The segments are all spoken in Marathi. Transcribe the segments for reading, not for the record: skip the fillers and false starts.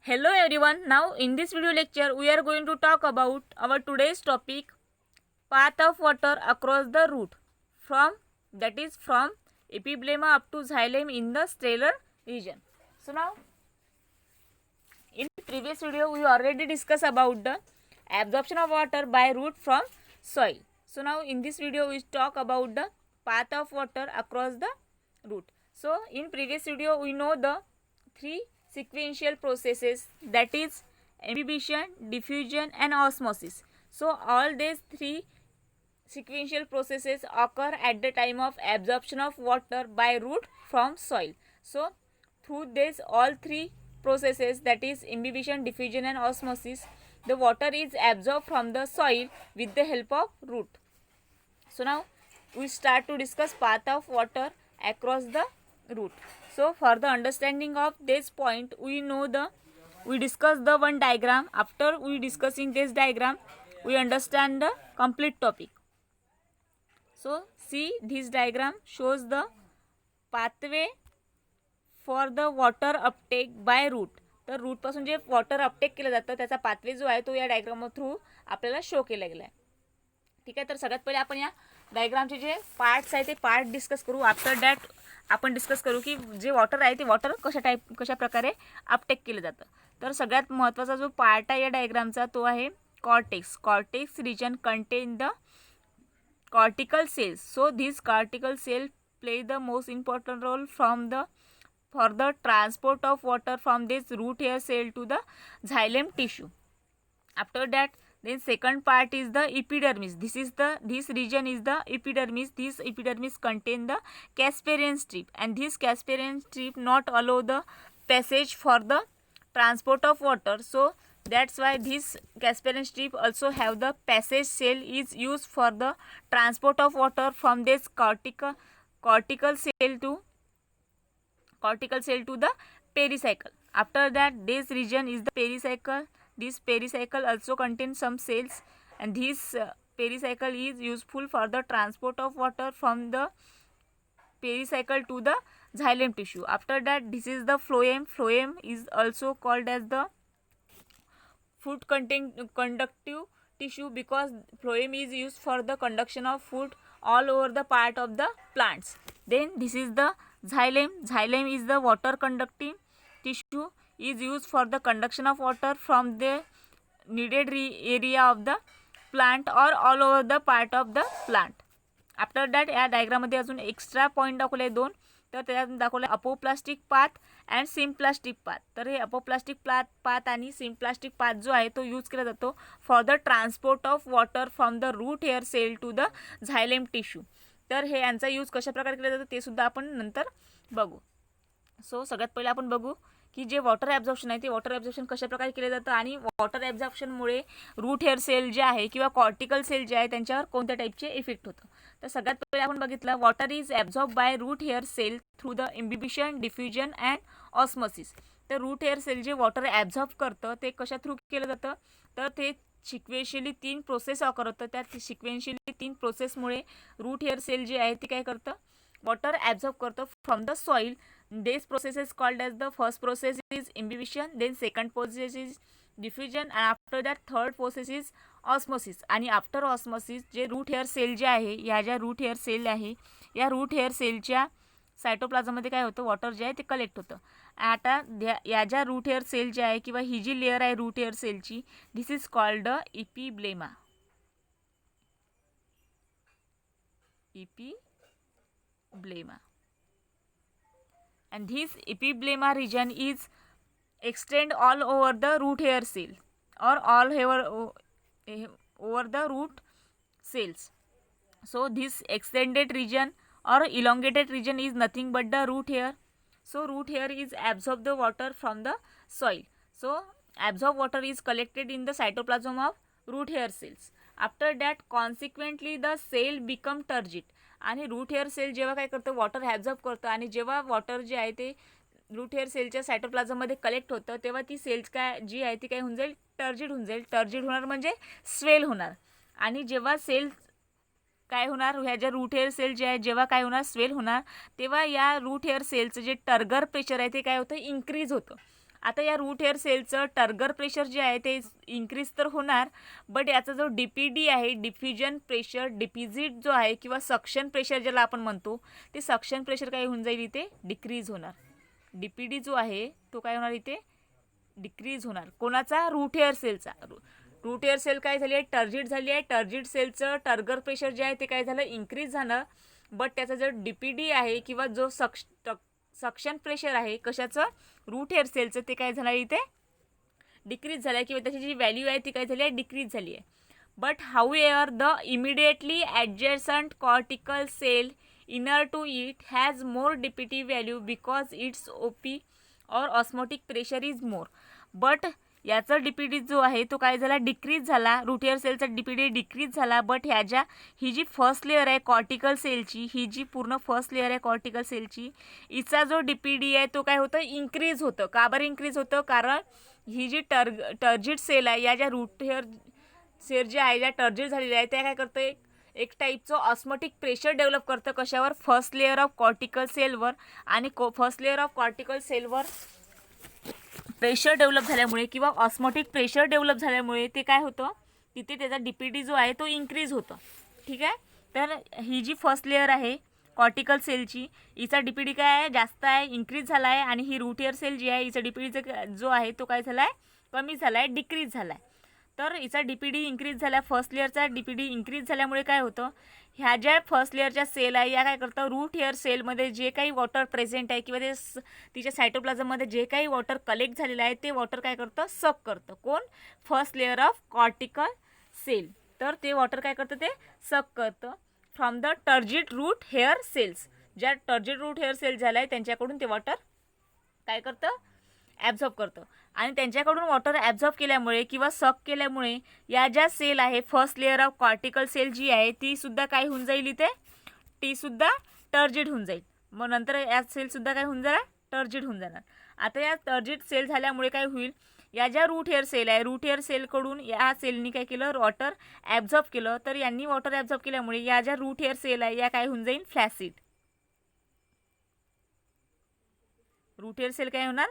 Hello everyone. Now in this video lecture we are going to talk about our today's topic, path of water across the root from epiblema up to xylem in the stellar region. So now in previous video we already discussed about the absorption of water by root from soil. So now in this video we talk about the path of water across the root. So in previous video we know the three sequential processes, that is imbibition, diffusion and osmosis. So all these three sequential processes occur at the time of absorption of water by root from soil. So through this all three processes, that is imbibition, diffusion and osmosis, the water is absorbed from the soil with the help of root. So now we start to discuss path of water across the root. So for the understanding of this point, we discuss the one diagram. After we discussing this diagram, we understand the complete topic. So see, this diagram shows the pathway for the water Uptake by root. तर रूटपासून जे वॉटर अपटेक केलं जातं त्याचा पाथवे जो आहे तो या डायग्राम थ्रू आपल्याला शो केला गेला आहे. ठीक आहे, तर सगळ्यात पहिले आपण या डायग्रामचे जे पार्ट्स आहे ते पार्ट डिस्कस करू. आफ्टर दॅट आपण डिस्कस करू की जे वॉटर आहे ते वॉटर कशा प्रकारे अपटेक केलं जातं. तर सगळ्यात महत्त्वाचा जो पार्ट आहे या डायग्रामचा तो आहे cortex. Cortex region contain the cortical cells. So these cortical cells play the most important role for the transport of water from this root hair cell to the xylem tissue. After that, then second part is the epidermis. This region is the epidermis. This epidermis contain the Casparian strip, and this Casparian strip not allow the passage for the transport of water. So that's why this Casparian strip also have the passage cell is used for the transport of water from this cortical cell to the pericycle. After that, this region is the pericycle. This pericycle also contains some cells, and this pericycle is useful for the transport of water from the pericycle to the xylem tissue. After that, this is the phloem. Phloem is also called as the food conductive tissue because phloem is used for the conduction of food all over the part of the plants. Then this is the xylem. Xylem is the water conducting tissue, is used for the conduction of water from the needed area of the plant or all over the part of the plant. After that या डायग्राममध्ये अजून एक्स्ट्रा पॉईंट दाखवले दोन. तर त्यात दाखवले apoplastic path and symplastic path. तर हे अपोप्लास्टिक पाथ आणि सिम्प्लास्टिक पाथ जो आहे तो यूज केला जातो for the transport of water from the root hair cell to the xylem tissue. तर हे यांचा यूज कशाप्रकारे केला जातो ते सुद्धा आपण नंतर बघू. सो सगळ्यात पहिले आपण बघू की जे वॉटर ॲब्झॉर्प्शन आहे ते वॉटर ॲब्झॉर्प्शन कशाप्रकारे केलं जातं आणि वॉटर ॲब्झॉर्प्शनमुळे रूट हेअर सेल जे आहे किंवा कॉर्टिकल सेल जे आहे त्यांच्यावर कोणत्या टाईपचे इफेक्ट होतं. तर सगळ्यात पहिले आपण बघितलं water is absorb by root hair cell through the imbibition, diffusion and osmosis. तर रूट हेअर सेल जे वॉटर ॲब्झॉर्ब करतं ते कशा थ्रू केलं जातं तर ते सिक्वेन्शियली 3 प्रोसेस ऑकर होतं. त्या सिक्वेन्शियली 3 प्रोसेसमुळे रूट हेअर सेल जे आहे ते काय करतं water absorb करतो from the soil. This process is called as the first process is imbibition, then second process is diffusion, and after that third process is osmosis. आणि आफ्टर ऑस्मोसिस जे रूट हेअर सेल जे आहे या ज्या रूट हेअर सेल आहे या रूट हेअर सेलच्या सायटोप्लाझममध्ये काय होतं वॉटर जे आहे ते कलेक्ट होतं. आता या ज्या रूट हेअर सेल जे आहे किंवा ही जी लेअर आहे रूट हेअर सेलची this is called epiblema. Epiblema, and this epiblema region is extend all over the root hair cell or all over the root cells. So this extended region or elongated region is nothing but the root hair. So root hair is absorb the water from the soil. So absorb water is collected in the cytoplasm of root hair cells. After that, consequently the cell become turgid. आणि रूट हेअर सेल जेव्हा काय करतं वॉटर ॲब्झॉर्ब करतं आणि जेव्हा वॉटर जे आहे ते रूट हेअर सेलच्या सायटोप्लाझममध्ये कलेक्ट होतं तेव्हा ती सेल्स काय जी आहे ती काय होऊन जाईल टर्जिड होऊन जाईल. टर्जिड होणार म्हणजे स्वेल होणार. आणि जेव्हा सेल काय होणार ह्या ज्या रूट हेअर सेल जे आहे जेव्हा काय होणार स्वेल होणार तेव्हा या रूट हेअर सेलचं जे टर्गर प्रेशर आहे ते काय होतं इन्क्रीज होतं. आता या रूट हेअर सेलचं टर्गर प्रेशर जे आहे ते इन्क्रीज तर होणार, बट याचा जो DPD आहे, डिफ्युजन प्रेशर डिपॉझिट जो आहे किंवा सक्शन प्रेशर ज्याला आपण म्हणतो, ते सक्शन प्रेशर काय होऊन जाईल इथे डिक्रीज होणार. DPD जो आहे तो काय होणार इथे डिक्रीज होणार. कोणाचा? रूट हेअर सेलचा. रूट हेअर सेल काय झाली आहे टर्जिट झाली आहे. टर्जिट सेलचं टर्गर प्रेशर जे आहे ते काय झालं इन्क्रीज झालं, बट त्याचा जो DPD आहे किंवा जो सक्शन प्रेशर आहे कशाचं रूट हेअर सेलचं ते काय झालं इथे डिक्रीज झालं आहे किंवा त्याची जी व्हॅल्यू आहे ती काय झाली आहे डिक्रीज झाली आहे. But however the immediately adjacent cortical cell inner to it has more DPD value because it's OP और osmotic pressure is more. But याचा DPD जो आहे तो काय झाला डिक्रीज झाला. रूट हेअर सेलचा DPD डिक्रीज झाला, बट ही जी फर्स्ट लेअर आहे कॉर्टिकल सेलची, ही जी पूर्ण फर्स्ट लेअर आहे कॉर्टिकल सेलची, हिचा जो DPD आहे तो काय होतं इन्क्रीज होतं. का बरं इन्क्रीज होतं? कारण ही जी टर्जिट सेल आहे या ज्या रूट हेअर सेल जे आहे ज्या टर्जिट झालेल्या आहे त्या काय करतं एक टाईपचं ऑस्मोटिक प्रेशर डेव्हलप करतं. कशावर? फर्स्ट लेअर ऑफ कॉर्टिकल सेलवर. आणि फर्स्ट लेअर ऑफ कॉर्टिकल सेलवर प्रेशर डेव्हलप झाल्यामुळे किंवा ऑस्मोटिक प्रेशर डेव्हलप झाल्यामुळे ते काय होतं तिथे त्याचा DPD जो आहे तो इन्क्रीज होतो. ठीक आहे. तर ही जी फर्स्ट लेअर आहे कॉर्टिकल सेलची हिचा DPD काय आहे जास्त आहे इन्क्रीज झाला आहे, आणि ही रूट हेअर सेल जी आहे हिचा DPD जो आहे तो काय झाला आहे कमी झाला आहे डिक्रीज झाला आहे. तर हिचा DPD इन्क्रीज झाला. फर्स्ट लेअरचा DPD इन्क्रीज झाल्यामुळे काय होतं ह्या ज्या फर्स्ट लेअरच्या सेल आहे या काय करतं रूट हेअर सेलमध्ये जे काही वॉटर प्रेझेंट आहे किंवा ते तिच्या सायटोप्लाझममध्ये जे काही वॉटर कलेक्ट झालेलं आहे ते वॉटर काय करतं सक करतं. कोण? First layer of cortical cell. तर ते वॉटर काय करतं ते सक करतं from the turgid root hair cells. ज्या टर्जिट रूट हेअर सेल झाला आहे त्यांच्याकडून ते वॉटर काय करतं ॲब्झॉर्ब करतं. आणि त्यांच्याकडून वॉटर ॲब्झॉर्ब केल्यामुळे किंवा सक केल्यामुळे या ज्या सेल आहे first layer of cortical cell जी आहे तीसुद्धा काय होऊन जाईल इथे तीसुद्धा टर्जिट होऊन जाईल. मग नंतर या सेलसुद्धा काय होऊन जाणार टर्जिट होऊन जाणार. आता या टर्जिट सेल झाल्यामुळे काय होईल या ज्या रूट हेअर सेल आहे रूट हेअर सेलकडून या सेलनी काय केलं वॉटर ॲब्झॉर्ब केलं. तर यांनी वॉटर ॲब्झॉर्ब केल्यामुळे या ज्या रूट हेअर सेल आहे या काय होऊन जाईल फ्लॅसिड. रूट हेअर सेल काय होणार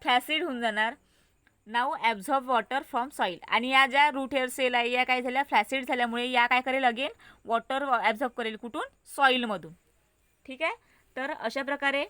फ्लॅसिड होऊन जाणार. Now absorb water from soil. आणि या ज्या रूट हेअर सेल आहे या काय झाल्या फ्लॅसिड झाल्यामुळे या काय करेल अगेन वॉटर ॲब्झॉर्ब करेल कुठून सॉईलमधून. ठीक आहे. तर अशा प्रकारे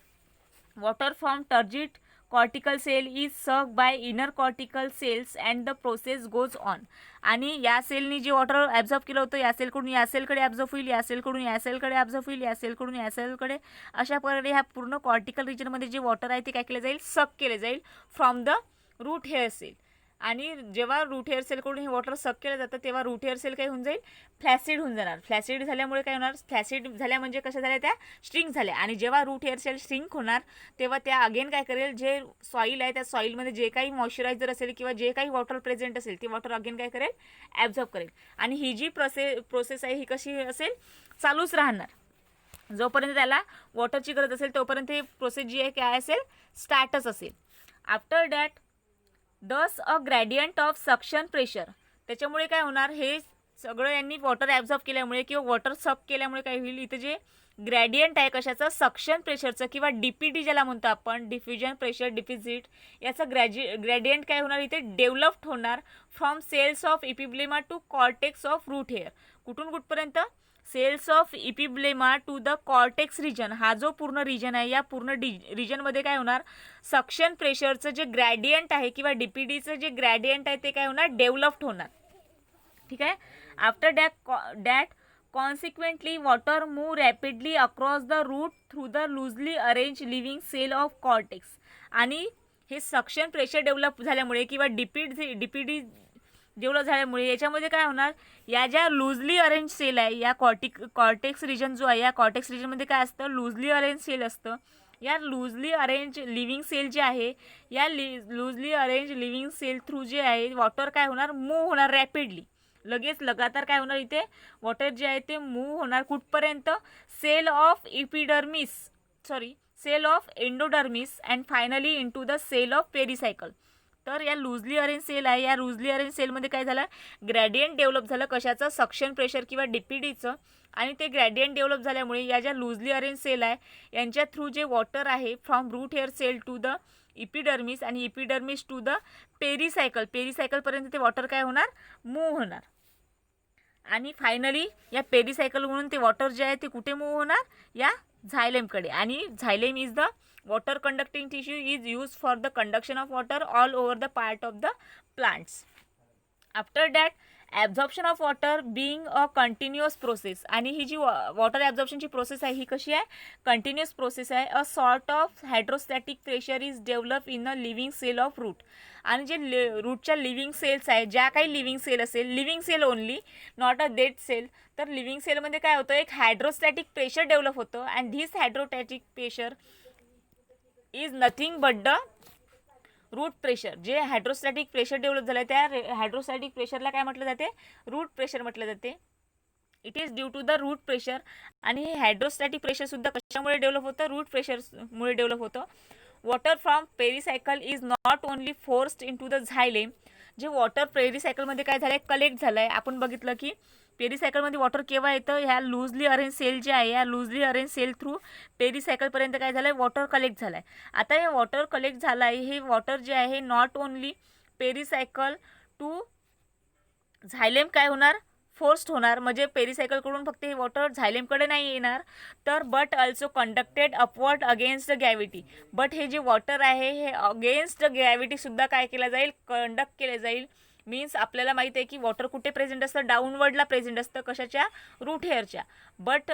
water from turgid cortical cell is suck by inner cortical cells and the process goes on. आणि या सेलनी जे वॉटर ॲब्झॉर्ब केलं होतं या सेलकडून या सेलकडे ॲब्झॉर्ब होईल, या सेलकडून या सेलकडे ॲब्झॉर्ब होईल, या सेलकडून या सेलकडे. अशा प्रकारे ह्या पूर्ण कॉर्टिकल रिजनमध्ये जे वॉटर आहे ते काय केलं जाईल सक केले जाईल from the root hair cell. आणि जेव्हा रूट हेअर सेलकडून हे वॉटर सक केलं जातं तेव्हा रूट हेअर सेल काय होऊन जाईल फ्लॅसिड होऊन जाणार. फ्लॅसिड झाल्यामुळे काय होणार फ्लॅसिड झाल्या म्हणजे कशा झाल्या त्या श्रिंक झाल्या. आणि जेव्हा रूट हेअर सेल श्रिंक होणार तेव्हा त्या अगेन काय करेल जे सॉईल आहे त्या सॉईलमध्ये जे काही मॉइश्चरायझर असेल किंवा जे काही वॉटर प्रेझेंट असेल ते वॉटर अगेन काय करेल ॲब्झॉर्ब करेल. आणि ही जी प्रोसेस आहे ही कशी असेल चालूच राहणार. जोपर्यंत त्याला वॉटरची गरज असेल तोपर्यंत ही प्रोसेस जी आहे काय असेल स्टार्टच असेल. आफ्टर दॅट दस अ ग्रॅडियंट ऑफ सक्शन प्रेशर. त्याच्यामुळे काय होणार हे सगळं यांनी वॉटर ॲब्झॉर्ब केल्यामुळे किंवा वॉटर सक केल्यामुळे काय होईल इथे जे ग्रॅडियंट आहे कशाचं सक्शन प्रेशरचं किंवा DPD ज्याला म्हणतो आपण डिफ्युजन प्रेशर डिपॉझिट याचं ग्रॅडियंट काय होणार इथे डेव्हलप्ड होणार from cells of epiblema to cortex of root hair. कुठून कुठपर्यंत cells of epiblema to the cortex region. हा जो पूर्ण रिजन आहे या पूर्ण रिजनमध्ये काय होणार सक्शन प्रेशरचं जे ग्रॅडियंट आहे किंवा DPDचं जे ग्रॅडियंट आहे ते काय होणार डेव्हलप्ड होणार. ठीक आहे. After that consequently water move rapidly across the root through the loosely arrange living cell of cortex. आणि हे सक्शन प्रेशर डेव्हलप झाल्यामुळे किंवा DPD डेव्हलप झाल्यामुळे याच्यामध्ये काय होणार या ज्या लूजली अरेंज सेल आहे या कॉर्टेक्स रिजन जो आहे या कॉर्टेक्स रिजनमध्ये काय असतं लूजली अरेंज सेल असतं. या लूजली अरेंज लिव्हिंग सेल जे आहे या loosely arrange living cell through जे आहे वॉटर काय होणार मूव्ह होणार रॅपिडली लगेच लगातार काय होणार इथे वॉटर जे आहे ते मूव्ह होणार कुठपर्यंत cell of endodermis and finally into the cell of pericycle. तर या लूजली अरेंज सेल आहे या लूजली अरेंज सेलमध्ये काय झालं ग्रॅडियंट डेव्हलप झालं कशाचं सक्शन प्रेशर किंवा DPDचं. आणि ते ग्रॅडियंट डेव्हलप झाल्यामुळे या ज्या लूजली अरेंज सेल आहे यांच्या थ्रू जे वॉटर आहे from root hair cell to the epidermis आणि इपिडर्मिस टू द पेरिसायकल. पेरिसायकलपर्यंत ते वॉटर काय होणार, मूव्ह होणार. आणि फायनली या पेरिसायकल म्हणून ते वॉटर जे आहे ते कुठे मूव्ह होणार, या झायलेमकडे. आणि xylem is the water conducting tissue is use for the conduction of water all over the part of the plants. After that absorption of water being a continuous process. आणि ही जी वॉटर ॲब्झॉर्प्शनची प्रोसेस आहे ही कशी आहे, कंटिन्युअस प्रोसेस आहे. A sort of hydrostatic pressure is develop in a living cell of root. आणि जे रूटच्या लिव्हिंग सेल्स आहे, ज्या काही लिव्हिंग सेल असेल, living cell only, not a dead cell, तर लिव्हिंग सेलमध्ये काय होतं, एक हायड्रोस्टॅटिक प्रेशर डेव्हलप होतं. And this hydrostatic pressure is nothing but the root pressure. जे हायड्रोस्टॅटिक प्रेशर डेव्हलप झालं त्या हायड्रोस्टॅटिक प्रेशरला काय म्हटलं जाते, रूट प्रेशर म्हटलं जाते. It is due to the root pressure. आणि हे हायड्रोस्टॅटिक प्रेशरसुद्धा कशामुळे डेव्हलप होतं, रूट प्रेशरमुळे डेव्हलप होतं. Water from pericycle is not only forced in to the xylem. जे वॉटर पेरिसायकलमध्ये काय झालं आहे, कलेक्ट झालं आहे. आपण बघितलं की पेरिसायकलमध्ये वॉटर केव्हा येतं, ह्या लूजली अरेंज सेल जे आहे, या लूजली अरेंज सेल थ्रू पेरिसायकलपर्यंत काय झालं आहे, वॉटर कलेक्ट झालं आहे. आता हे वॉटर कलेक्ट झालं आहे, हे वॉटर जे आहे नॉट ओनली पेरिसायकल टू झायलेम काय होणार, फोर्स्ड होणार. म्हणजे पेरिसायकलकडून फक्त हे वॉटर झायलेमकडे नाही येणार, तर but also conducted upward against the gravity. But हे जे वॉटर आहे हे अगेन्स्ट द ग्रॅव्हिटीसुद्धा काय केलं जाईल, कंडक्ट केलं जाईल. मीन्स आपल्याला माहीत आहे की वॉटर कुठे प्रेझेंट असतं, डाऊनवर्डला प्रेझेंट असतं, कशाच्या, रूट हेअरच्या. बट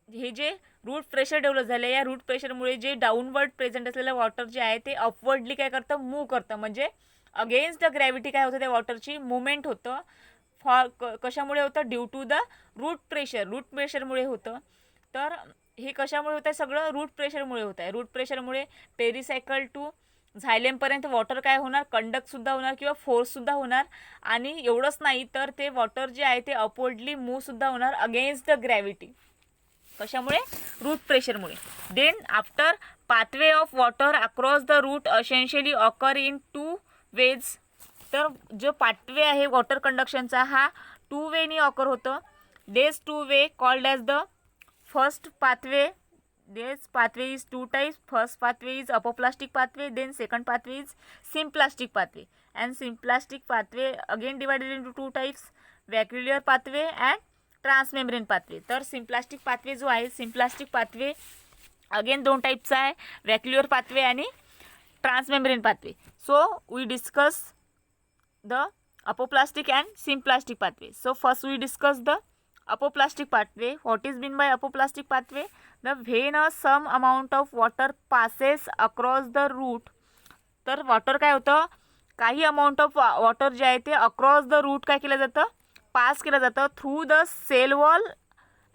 हे जे रूट प्रेशर डेव्हलप झालं, या रूट प्रेशरमुळे जे डाऊनवर्ड प्रेझेंट असलेलं वॉटर जे आहे ते अपवर्डली काय करतं, मूव्ह करतं. म्हणजे अगेन्स्ट द ग्रॅव्हिटी काय होतं, त्या वॉटरची मुवमेंट होतं. कशामुळे होतं, due to the root pressure. Root प्रेशरमुळे होतं. तर हे कशामुळे होतं आहे, सगळं रूट प्रेशरमुळे होतं आहे. रूट प्रेशरमुळे पेरिसायकल टू झायलेमपर्यंत वॉटर काय होणार, कंडक्टसुद्धा होणार किंवा फोर्ससुद्धा होणार. आणि एवढंच नाही तर ते वॉटर जे आहे ते अपवर्डली मूव्हसुद्धा होणार अगेन्स्ट द ग्रॅव्हिटी. कशामुळे, रूट प्रेशरमुळे. Then after pathway of water across the root essentially occur in 2 ways. तर जो पाथवे आहे वॉटर कंडक्शनचा हा 2 वेनी ऑकर होतं. These 2 way called as the first pathway. This pathway is 2 types. First pathway is apoplastic pathway, then second pathway is symplastic pathway. And symplastic pathway again divided into 2 types, vacuolar pathway and transmembrane pathway. तर symplastic pathway जो आहे, symplastic pathway अगेन 2 टाईपचा आहे, vacuolar pathway आणि transmembrane pathway. So we discuss the apoplastic and symplastic pathway. So first we discuss the apoplastic pathway. What is meant by apoplastic pathway? The when some amount of water passes across the root. तर वॉटर काय होतं, काही अमाऊंट ऑफ वॉटर जे आहे ते अक्रॉस द रूट काय केलं जातं, पास केलं जातं through the cell wall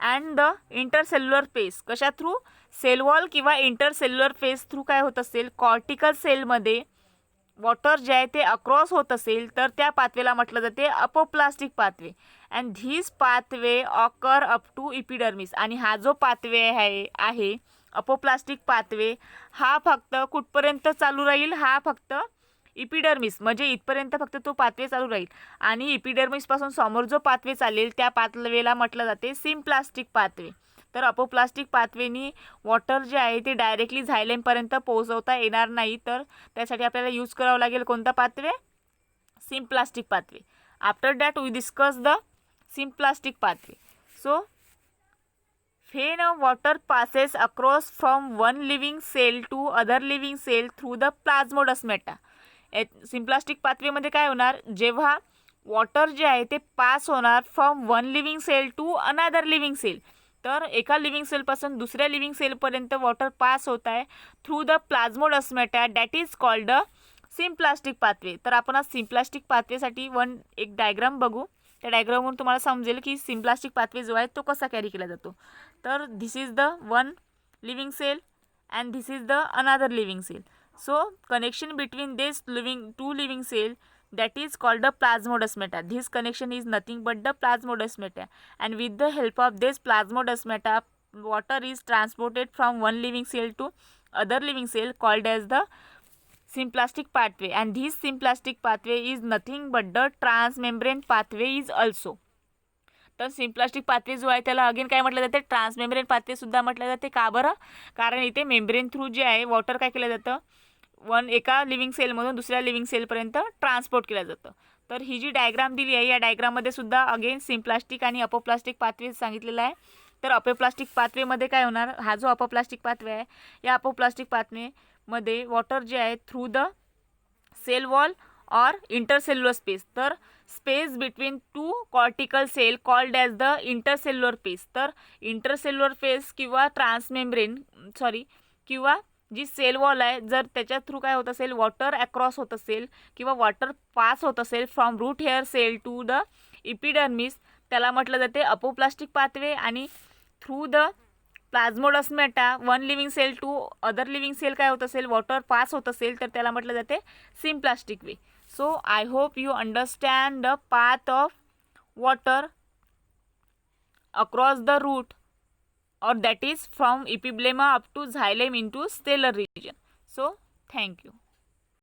and the intercellular space. कशा थ्रू, सेल वॉल किंवा इंटरसेल्युलर फेस थ्रू काय होत असेल, कॉर्टिकल सेलमध्ये वॉटर जे आहे ते अक्रॉस होत असेल तर त्या पाथवेला म्हटलं जाते apoplastic pathway. And this pathway occur up to epidermis. आणि हा जो पाथवे आहे अपोप्लास्टिक पाथवे, हा फक्त कुठपर्यंत चालू राहील, हा फक्त इपिडर्मिस म्हणजे इथपर्यंत फक्त तो पाथवे चालू राहील. आणि इपिडर्मिसपासून समोर जो पाथवे चालेल त्या पाथवेला म्हटलं जाते सिम्प्लास्टिक पाथवे. तर अपोप्लास्टिक पाथवेनी वॉटर जे आहे ते डायरेक्टली झायलेमपर्यंत पोहोचवता येणार नाही, तर त्यासाठी आपल्याला यूज करावं लागेल कोणता pathway, symplastic pathway. After that we discuss the symplastic pathway. So when water passes across from one living cell to other living cell through the plasmodesmata. Symplastic पाथवेमध्ये काय होणार, जेव्हा वॉटर जे आहे ते पास होणार from one living cell to another living cell. तर एका लिव्हिंग सेलपासून दुसऱ्या लिव्हिंग सेलपर्यंत वॉटर पास होत आहे through the plasmodesmata, that is called the symplastic pathway. तर आपण आज सिम्प्लास्टिक पाथवेसाठी एक डायग्राम बघू. त्या डायग्रामवरून तुम्हाला समजेल की सिम्प्लास्टिक पाथवे जो आहे तो कसा कॅरी केला जातो. तर this is the one living cell and this is the another living cell. So connection between this two living cell, that is called the plasmodesmata. This connection is nothing but the plasmodesmata, and with the help of this plasmodesmata water is transported from one living cell to other living cell called as the symplastic pathway. And this symplastic pathway is nothing but the transmembrane pathway is also. तर सिम्प्लास्टिक पाथवे जो आहे त्याला अगेन काय म्हटलं जाते, ट्रान्समेम्ब्रेन पाथवे सुद्धा म्हटलं जाते. का बरं, कारण इथे मेम्ब्रेन थ्रू जे आहे वॉटर काय केलं जातं, एका लिव्हिंग सेलमधून दुसऱ्या लिव्हिंग सेलपर्यंत ट्रान्सपोर्ट केलं जातं. तर ही जी डायग्राम दिली आहे या डायग्राममध्ये सुद्धा अगेन सिम्प्लास्टिक आणि अपोप्लास्टिक पाथवे सांगितलेला आहे. तर अपोप्लास्टिक पाथवेमध्ये काय होणार, हा जो अपोप्लास्टिक पाथवे आहे या अपोप्लास्टिक पाथवेमध्ये वॉटर जे आहे थ्रू द सेल वॉल और इंटरसेल्युलर स्पेस, तर space between two cortical cell called as the intercellular space. तर इंटरसेल्युलर स्पेस किंवा किंवा जी सेल वॉल आहे जर त्याच्या थ्रू काय होत असेल, वॉटर अक्रॉस होत असेल किंवा वॉटर पास होत असेल from root hair cell to the epidermis, त्याला म्हटलं जाते अपोप्लास्टिक पाथवे. आणि through the plasmodesmata one living cell to other living cell काय होत असेल, वॉटर पास होत असेल तर त्याला म्हटलं जाते symplastic way. So I hope you understand the path of water across the root, or that is from epiblema up to xylem into stellar region. So thank you.